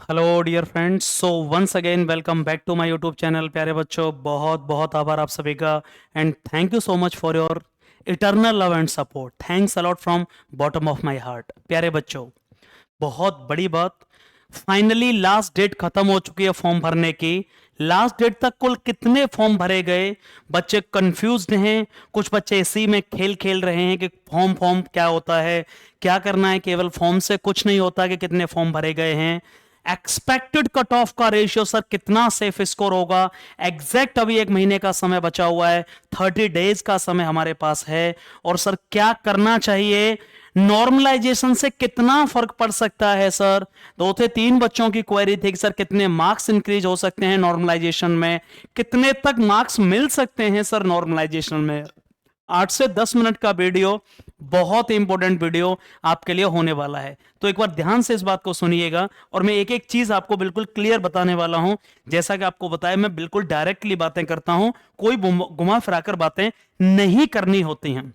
Hello dear friends, so once again welcome back to my YouTube channel. प्यारे बच्चों, बहुत बहुत आभार आप सभी का and thank you so much for your eternal love and support. Thanks a lot from bottom of my heart. प्यारे बच्चों, बहुत बड़ी बात, फाइनली लास्ट डेट खत्म हो चुकी है फॉर्म भरने की। लास्ट डेट तक कुल कितने फॉर्म भरे गए? बच्चे कंफ्यूज्ड हैं। कुछ बच्चे इसी में खेल खेल रहे हैं कि फॉर्म फॉर्म क्या होता है, क्या करना है। केवल फॉर्म से कुछ नहीं होता कि कितने फॉर्म भरे गए हैं। एक्सपेक्टेड कट ऑफ का रेशियो सर कितना सेफ स्कोर होगा? एग्जैक्ट अभी एक महीने का समय बचा हुआ है, 30 डेज का समय हमारे पास है। और सर क्या करना चाहिए? नॉर्मलाइजेशन से कितना फर्क पड़ सकता है सर? दो थे तीन बच्चों की क्वेरी थी कि सर कितने मार्क्स इंक्रीज हो सकते हैं नॉर्मलाइजेशन में, कितने तक मार्क्स मिल सकते हैं सर नॉर्मलाइजेशन में। 8 से 10 मिनट का वीडियो, बहुत इंपॉर्टेंट वीडियो आपके लिए होने वाला है। तो एक बार ध्यान से इस बात को सुनिएगा और मैं एक एक चीज आपको बिल्कुल क्लियर बताने वाला हूं। जैसा कि आपको बताया, मैं बिल्कुल डायरेक्टली बातें करता हूं, कोई घुमा फिराकर बातें नहीं करनी होती हैं।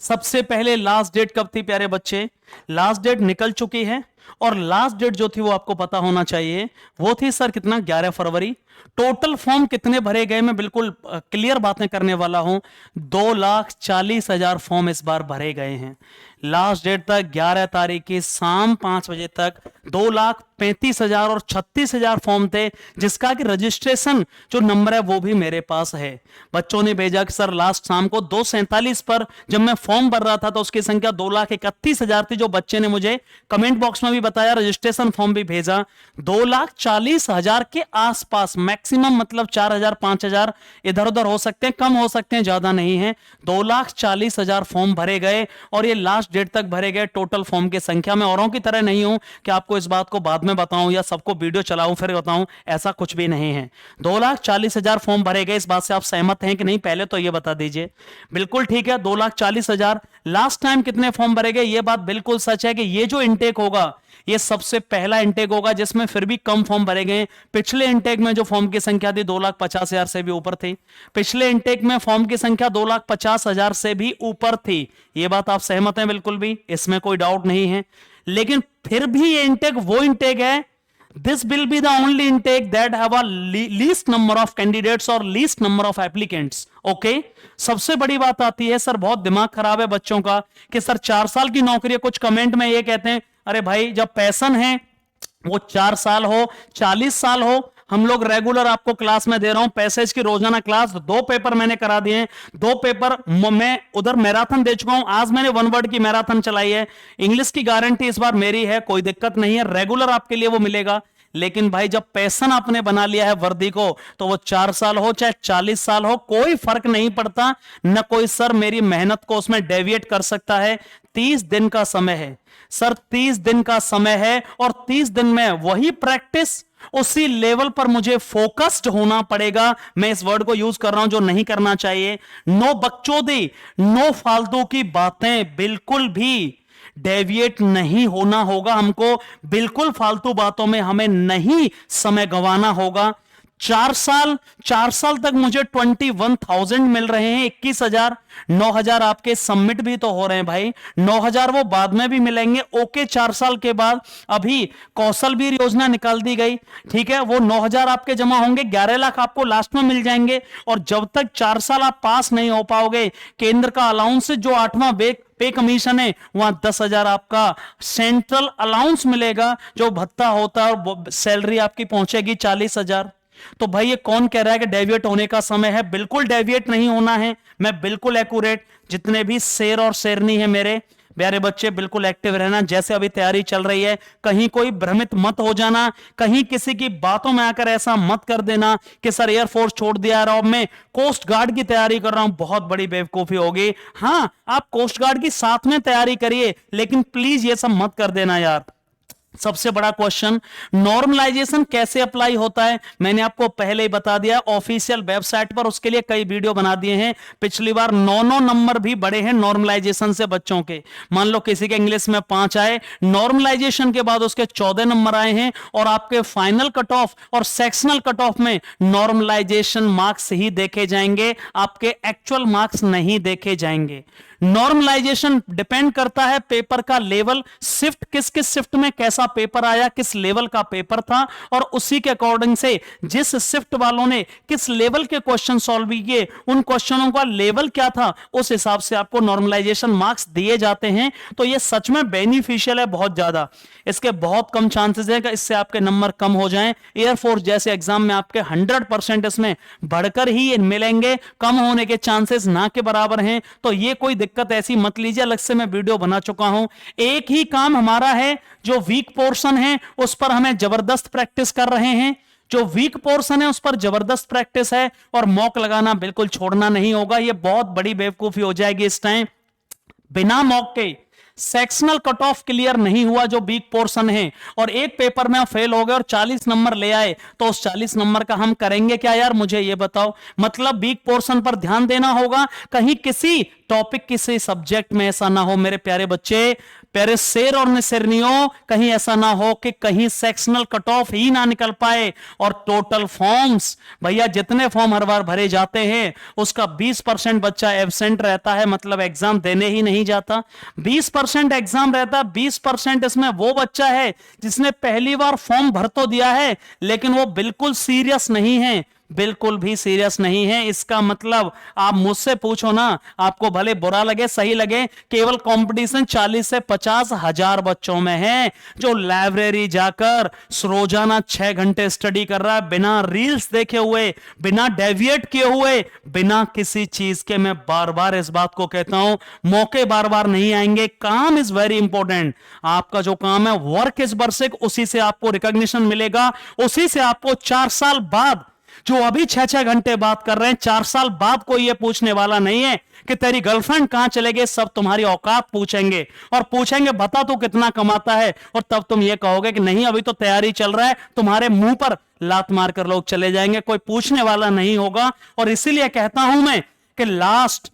सबसे पहले लास्ट डेट कब थी प्यारे बच्चे? लास्ट डेट निकल चुकी है और लास्ट डेट जो थी वो आपको पता होना चाहिए। वो थी सर कितना? 11 फरवरी। टोटल फॉर्म कितने भरे गए? मैं बिल्कुल क्लियर बातें करने वाला हूं। 2,40,000 फॉर्म इस बार भरे गए हैं। लास्ट डेट तक 11 तारीख की शाम 5 बजे तक 2,35,000 और 36,000 फॉर्म थे, जिसका कि रजिस्ट्रेशन जो नंबर है वो भी मेरे पास है। बच्चों ने भेजा कि सर लास्ट शाम को 2:47 पर जब मैं फॉर्म भर रहा था तो उसकी संख्या 2,31,000 थी, जो बच्चे ने मुझे कमेंट बॉक्स में भी बताया, रजिस्ट्रेशन फॉर्म भी भेजा। 2,40,000 के आसपास मैक्सिमम, मतलब 4,000 5,000 इधर उधर हो सकते हैं, कम हो सकते हैं, ज्यादा नहीं है। 2,40,000 फॉर्म भरे गए और ये लास्ट डेट तक भरे गए। टोटल फॉर्म की संख्या, मैं औरों की तरह नहीं हूं कि आपको इस बात को बाद में बताऊं या सबको वीडियो चलाऊं फिर बताऊं, ऐसा कुछ भी नहीं है। 2,40,000 फॉर्म भरे गए। इस बात से आप सहमत हैं कि नहीं, पहले तो ये बता दीजिए। बिल्कुल ठीक है, 2,40,000। लास्ट टाइम कितने फॉर्म भरे गए? ये बात बिल्कुल सच है कि ये जो इंटेक होगा ये सबसे पहला इंटेक होगा जिसमें फिर भी कम फॉर्म भरे गए। पिछले इंटेक में जो फॉर्म की संख्या थी 2,50,000 से भी ऊपर थी। पिछले इंटेक में फॉर्म की संख्या 2,50,000 से भी ऊपर थी। ये बात आप सहमत हैं? बिल्कुल भी, इसमें कोई डाउट नहीं है। लेकिन फिर भी ये इंटेक वो इंटेक है, this will be the only intake that have a least number of candidates or least number of applicants. Okay? सबसे बड़ी बात आती है सर, बहुत दिमाग खराब है बच्चों का कि सर 4 साल की नौकरी है। कुछ कमेंट में ये कहते हैं, अरे भाई जब पैशन है वो 4 साल हो 40 साल हो, हम लोग रेगुलर आपको क्लास में दे रहा हूं, पैसेज की रोजाना क्लास। 2 पेपर मैंने करा दिए हैं, 2 पेपर मैं उधर मैराथन दे चुका हूं। आज मैंने 1 वर्ड की मैराथन चलाई है। इंग्लिश की गारंटी इस बार मेरी है, कोई दिक्कत नहीं है, रेगुलर आपके लिए वो मिलेगा। लेकिन भाई जब पैशन आपने बना लिया है वर्दी को, तो वो 4 साल हो चाहे 40 साल हो, कोई फर्क नहीं पड़ता। न कोई सर मेरी मेहनत को उसमें डेविएट कर सकता है। 30 दिन का समय है सर, 30 दिन का समय है और 30 दिन में वही प्रैक्टिस, उसी लेवल पर मुझे फोकस्ड होना पड़ेगा। मैं इस वर्ड को यूज कर रहा हूं जो नहीं करना चाहिए। नो बकचोदी, नो फालतू की बातें, बिल्कुल भी डेविएट नहीं होना होगा हमको। बिल्कुल फालतू बातों में हमें नहीं समय गंवाना होगा। 4 साल तक मुझे 21,000 मिल रहे हैं, 21,000। 9,000 आपके सबमिट भी तो हो रहे हैं भाई, 9,000 वो बाद में भी मिलेंगे। ओके, 4 साल के बाद अभी कौशल वीर योजना निकाल दी गई, ठीक है, वो 9,000 आपके जमा होंगे, 11 लाख आपको लास्ट में मिल जाएंगे। और जब तक 4 साल आप पास नहीं हो पाओगे, केंद्र का अलाउंस जो 8वां पे कमीशन है, वहां 10,000 आपका सेंट्रल अलाउंस मिलेगा, जो भत्ता होता है, और सैलरी आपकी पहुंचेगी 40,000। तो भाई ये कौन कह रहा है कि डेविएट होने का समय है? बिल्कुल डेविएट नहीं होना है। मैं बिल्कुल एक्यूरेट, जितने भी शेर और शेरनी है मेरे प्यारे बच्चे, बिल्कुल एक्टिव रहना। जैसे अभी तैयारी चल रही है, कहीं कोई भ्रमित मत हो जाना, कहीं किसी की बातों में आकर ऐसा मत कर देना कि सर एयरफोर्स छोड़ दिया और अब मैं कोस्ट गार्ड की तैयारी कर रहा हूं। बहुत बड़ी बेवकूफी होगी। हां, आप कोस्ट गार्ड की साथ में तैयारी करिए, लेकिन प्लीज ये सब मत कर देना यार। सबसे बड़ा क्वेश्चन, नॉर्मलाइजेशन कैसे अप्लाई होता है? मैंने आपको पहले ही बता दिया, ऑफिशियल वेबसाइट पर उसके लिए कई वीडियो बना दिए हैं। पिछली बार 9 नंबर भी बड़े हैं नॉर्मलाइजेशन से बच्चों के। मान लो किसी के इंग्लिश में 5 आए, नॉर्मलाइजेशन के बाद उसके 14 नंबर आए हैं, और आपके फाइनल कट ऑफ और सेक्शनल कट ऑफ में नॉर्मलाइजेशन मार्क्स ही देखे जाएंगे, आपके एक्चुअल मार्क्स नहीं देखे जाएंगे। नॉर्मलाइजेशन डिपेंड करता है पेपर का लेवल, शिफ्ट किस किस शिफ्ट में कैसा पेपर आया, किस लेवल का पेपर था, और उसी के अकॉर्डिंग से जिस शिफ्ट वालों ने किस लेवल के क्वेश्चन सॉल्व किए, उन क्वेश्चनों का लेवल क्या था, उस हिसाब से आपको नॉर्मलाइजेशन मार्क्स दिए जाते हैं। तो ये सच में बेनिफिशियल है बहुत ज्यादा। इसके बहुत कम चांसेस है कि इससे आपके नंबर कम हो जाएं। एयरफोर्स जैसे एग्जाम में आपके 100% इसमें बढ़कर ही मिलेंगे, कम होने के चांसेस ना के बराबर हैं। तो ये कोई दिक्कत ऐसी मत लीजिए, अलग से मैं वीडियो बना चुका हूं। एक ही काम हमारा है, जो वीक पोर्शन है उस पर हमें जबरदस्त प्रैक्टिस कर रहे हैं, जो वीक पोर्शन है उस पर जबरदस्त प्रैक्टिस है, और मॉक लगाना बिल्कुल छोड़ना नहीं होगा। ये बहुत बड़ी बेवकूफी हो जाएगी इस टाइम। बिना मॉक के सेक्शनल कट ऑफ क्लियर नहीं हुआ जो वीक पोर्शन है, और एक पेपर में आप फेल हो गए और 40 नंबर ले आए, तो उस 40 नंबर का हम करेंगे क्या यार, मुझे ये बताओ। मतलब वीक पोर्शन पर ध्यान देना होगा, कहीं किसी टॉपिक किसी सब्जेक्ट में ऐसा ना हो मेरे प्यारे बच्चे, प्यारे शेर और निसरनियों, कहीं ऐसा ना हो कि कहीं सेक्शनल कट ऑफ ही ना निकल पाए। और टोटल फॉर्म्स, भैया जितने फॉर्म हर बार भरे जाते हैं उसका 20% बच्चा एब्सेंट रहता है, मतलब एग्जाम देने ही नहीं जाता। 20% एग्जाम रहता है, 20% इसमें वो बच्चा है जिसने पहली बार फॉर्म भर तो दिया है लेकिन वो बिल्कुल सीरियस नहीं है, बिल्कुल भी सीरियस नहीं है। इसका मतलब आप मुझसे पूछो ना, आपको भले बुरा लगे सही लगे, केवल कंपटीशन 40 से 50 हजार बच्चों में है जो लाइब्रेरी जाकर रोजाना 6 घंटे स्टडी कर रहा है, बिना रील्स देखे हुए, बिना डेविएट किए हुए, बिना किसी चीज के। मैं बार बार इस बात को कहता हूं, मौके बार बार नहीं आएंगे, काम इज वेरी इंपॉर्टेंट। आपका जो काम है वर्क इज बर्सिक, उसी से आपको रिकॉग्निशन मिलेगा, उसी से आपको 4 साल बाद, जो अभी 6-6 घंटे बात कर रहे हैं, 4 साल बाद कोई ये पूछने वाला नहीं है कि तेरी गर्लफ्रेंड कहां चले गए, सब तुम्हारी औकात पूछेंगे, और पूछेंगे बता तू कितना कमाता है, और तब तुम ये कहोगे कि नहीं अभी तो तैयारी चल रहा है, तुम्हारे मुंह पर लात मारकर लोग चले जाएंगे, कोई पूछने वाला नहीं होगा। और इसीलिए कहता हूं मैं कि लास्ट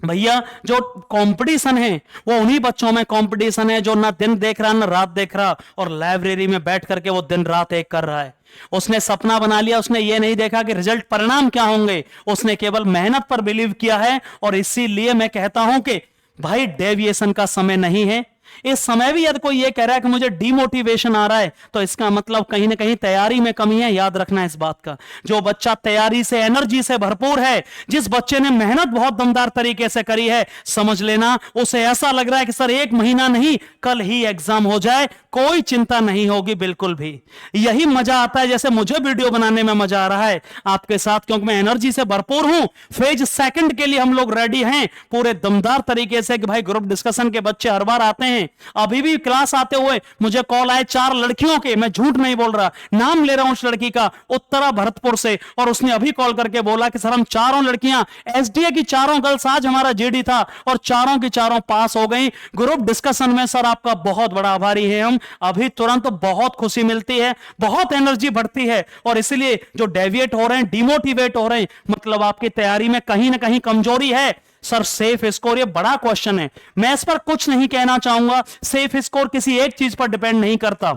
भैया जो कंपटीशन है वो उन्हीं बच्चों में कंपटीशन है जो ना दिन देख रहा ना रात देख रहा, और लाइब्रेरी में बैठ करके वो दिन रात एक कर रहा है। उसने सपना बना लिया, उसने ये नहीं देखा कि रिजल्ट परिणाम क्या होंगे, उसने केवल मेहनत पर बिलीव किया है। और इसीलिए मैं कहता हूं कि भाई डेविएशन का समय नहीं है। इस समय भी यदि कोई ये कह रहा है कि मुझे डिमोटिवेशन आ रहा है, तो इसका मतलब कहीं ना कहीं तैयारी में कमी है। याद रखना इस बात का, जो बच्चा तैयारी से एनर्जी से भरपूर है, जिस बच्चे ने मेहनत बहुत दमदार तरीके से करी है, समझ लेना उसे ऐसा लग रहा है कि सर 1 महीना नहीं कल ही एग्जाम हो जाए, कोई चिंता नहीं होगी बिल्कुल भी। यही मजा आता है, जैसे मुझे वीडियो बनाने में मजा आ रहा है आपके साथ, क्योंकि मैं एनर्जी से भरपूर हूं। फेज सेकंड के लिए हम लोग रेडी हैं पूरे दमदार तरीके से कि भाई ग्रुप डिस्कशन के बच्चे हर बार आते हैं। अभी भी क्लास आते हुए मुझे कॉल आए 4 लड़कियों के, मैं झूठ नहीं बोल रहा, नाम ले रहा हूं उस लड़की का, उत्तरा भरतपुर से, और उसने अभी कॉल करके बोला कि सर हम चारों लड़कियां, एसडीए की चारों गर्ल्स, आज हमारा जेडी था और चारों की चारों पास हो गई ग्रुप डिस्कशन में। सर आपका बहुत बड़ा आभारी है हम, अभी तुरंत बहुत खुशी मिलती है, बहुत एनर्जी बढ़ती है। और इसलिए जो डेविएट हो रहे हैं, डिमोटिवेट हो रहे हैं, मतलब आपकी तैयारी में कहीं ना कहीं कमजोरी है। सर सेफ स्कोर, ये बड़ा क्वेश्चन है, मैं इस पर कुछ नहीं कहना चाहूंगा। सेफ स्कोर किसी एक चीज पर डिपेंड नहीं करता,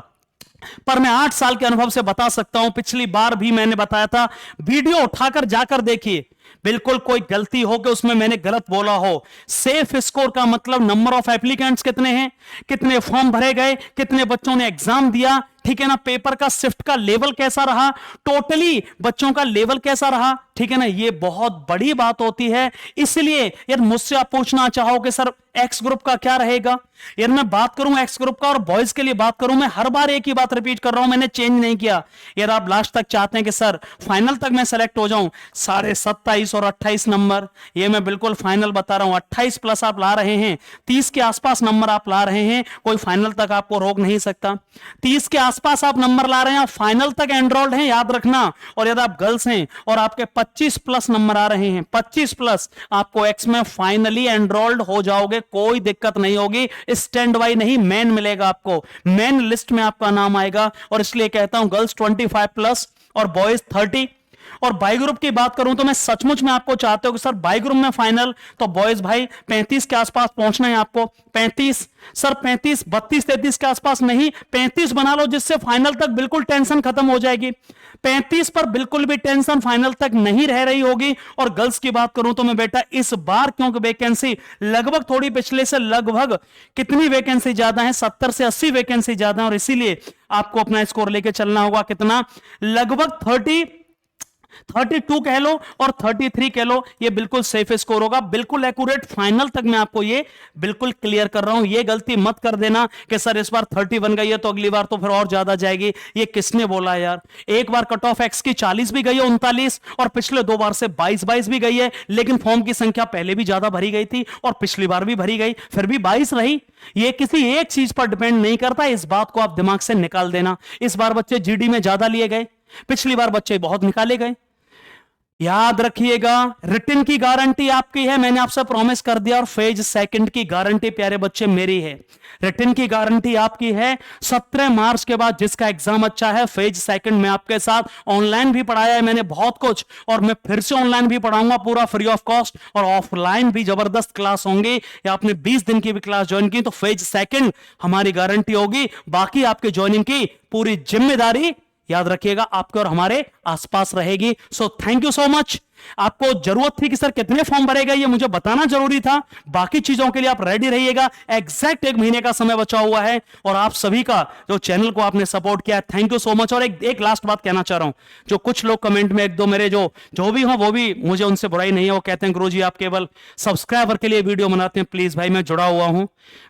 पर मैं 8 साल के अनुभव से बता सकता हूं, पिछली बार भी मैंने बताया था, वीडियो उठाकर जाकर देखिए, बिल्कुल कोई गलती हो कि उसमें मैंने गलत बोला हो। सेफ स्कोर का मतलब नंबर ऑफ एप्लीकेंट्स कितने हैं, कितने फॉर्म भरे गए, कितने बच्चों ने एग्जाम दिया, ठीक है ना, पेपर का शिफ्ट का लेवल कैसा रहा, टोटली बच्चों का लेवल कैसा रहा, ठीक है ना, ये बहुत बड़ी बात होती है। इसलिए यदि मुझसे आप पूछना चाहो कि सर एक्स ग्रुप का क्या रहेगा, यदि मैं बात करूं एक्स ग्रुप का और बॉयज के लिए बात करूं, मैं हर बार एक ही बात रिपीट कर रहा हूं, मैंने चेंज नहीं किया। यदि आप लास्ट तक चाहते हैं कि सर फाइनल तक मैं सेलेक्ट हो जाऊं, 27.5 और 28 नंबर, ये मैं बिल्कुल फाइनल बता रहा हूं। 28 प्लस आप ला रहे हैं, 30 के आसपास नंबर आप ला रहे हैं, कोई फाइनल तक आपको रोक नहीं सकता। 30 के आसपास आप नंबर ला रहे हैं, आप फाइनल तक एनरोल्ड हैं, याद रखना। और यदि आप गर्ल्स हैं और आपके 25 प्लस नंबर आ रहे हैं, 25 प्लस, आपको एक्स में फाइनली एनरोल्ड हो जाओगे, कोई दिक्कत नहीं होगी। स्टैंड बाई नहीं, मेन मिलेगा आपको, मेन लिस्ट में आपका नाम आएगा। और इसलिए कहता हूं गर्ल्स 25 प्लस और बॉयज 30, और बाई ग्रुप की बात करूं तो मैं सचमुच में आपको चाहते हो कि सर बाई ग्रुप में फाइनल तो बॉयज भाई 35 के आसपास पहुंचना है आपको। 35 सर 35 32 33 के आसपास नहीं, 35 बना लो जिससे फाइनल तक बिल्कुल टेंशन खत्म हो जाएगी। 35 पर बिल्कुल भी टेंशन फाइनल तक नहीं रह रही होगी। और गर्ल्स की बात करूं तो मैं बेटा इस बार क्योंकि वैकेंसी लगभग थोड़ी पिछले से लगभग कितनी वैकेंसी ज्यादा है, 70 से 80 वैकेंसी ज्यादा है, और इसीलिए आपको अपना स्कोर लेके चलना होगा। कितना? लगभग 32 कह लो और 33 कह लो, ये बिल्कुल सेफ स्कोर होगा, बिल्कुल एक्यूरेट। फाइनल तक मैं आपको ये बिल्कुल क्लियर कर रहा हूं। ये गलती मत कर देना कि सर इस बार 30 बन गई है तो अगली बार तो फिर और ज्यादा जाएगी। ये किसने बोला यार? एक बार कट ऑफ एक्स की 40 भी गई है, 39, और पिछले 2 बार से 22 भी गई है, लेकिन फॉर्म की संख्या पहले भी ज्यादा भरी गई थी और पिछली बार भी भरी गई, फिर भी 22 रही। ये किसी एक चीज पर डिपेंड नहीं करता, इस बात को आप दिमाग से निकाल देना। इस बार बच्चे जीडी में ज्यादा लिए गए, पिछली बार बच्चे बहुत निकाले गए। याद रखिएगा, रिटन की गारंटी आपकी है, मैंने आपसे प्रॉमिस कर दिया, और फेज सेकंड की गारंटी प्यारे बच्चे मेरी है। रिटन की गारंटी आपकी है। 17 मार्च के बाद जिसका एग्जाम अच्छा है, फेज सेकंड में आपके साथ ऑनलाइन भी पढ़ाया है मैंने बहुत कुछ, और मैं फिर से ऑनलाइन भी पढ़ाऊंगा पूरा फ्री ऑफ कॉस्ट, और ऑफलाइन भी जबरदस्त क्लास होंगी। या आपने 20 दिन की भी क्लास ज्वाइन की तो फेज सेकंड हमारी गारंटी होगी, बाकी आपके ज्वाइनिंग की पूरी जिम्मेदारी याद रखिएगा आपके और हमारे आसपास रहेगी। So thank you so much. आपको जरूरत थी कि सर कितने फॉर्म भरेगा, ये मुझे बताना जरूरी था। बाकी चीजों के लिए आप रेडी रहिएगा। एग्जैक्ट 1 महीने का समय बचा हुआ है, और आप सभी का जो चैनल को आपने सपोर्ट किया, थैंक यू सो मच। और एक लास्ट बात कहना चाह रहा हूं, जो कुछ लोग कमेंट में 1-2 मेरे जो भी हो, वो भी मुझे उनसे बुराई नहीं है, वो कहते हैं गुरुजी आप केवल सब्सक्राइबर के लिए वीडियो बनाते हैं। प्लीज भाई, मैं जुड़ा हुआ हूं,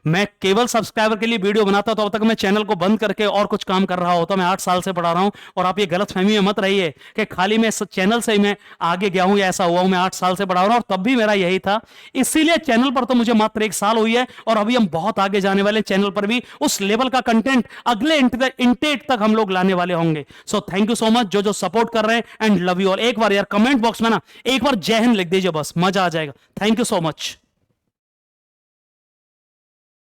मैं केवल सब्सक्राइबर के लिए वीडियो बनाता तो अब तक मैं चैनल को बंद करके और कुछ काम कर रहा होता। मैं 8 साल से पढ़ा रहा हूं, और आप ये गलत फहमी में मत रहिए कि खाली मैं चैनल से ही मैं आगे गया हूं या ऐसा हुआ हूं। मैं 8 साल से पढ़ा रहा हूं, और तब भी मेरा यही था। इसीलिए चैनल पर तो मुझे मात्र 1 साल हुई है, और अभी हम बहुत आगे जाने वाले। चैनल पर भी उस लेवल का कंटेंट अगले इंटेक तक हम लोग लाने वाले होंगे। So thank you so much जो सपोर्ट कर रहे हैं, एंड लव यू ऑल। एक बार यार कमेंट बॉक्स में ना एक बार जय हिंद लिख दीजिए, बस मजा आ जाएगा। Thank you so much.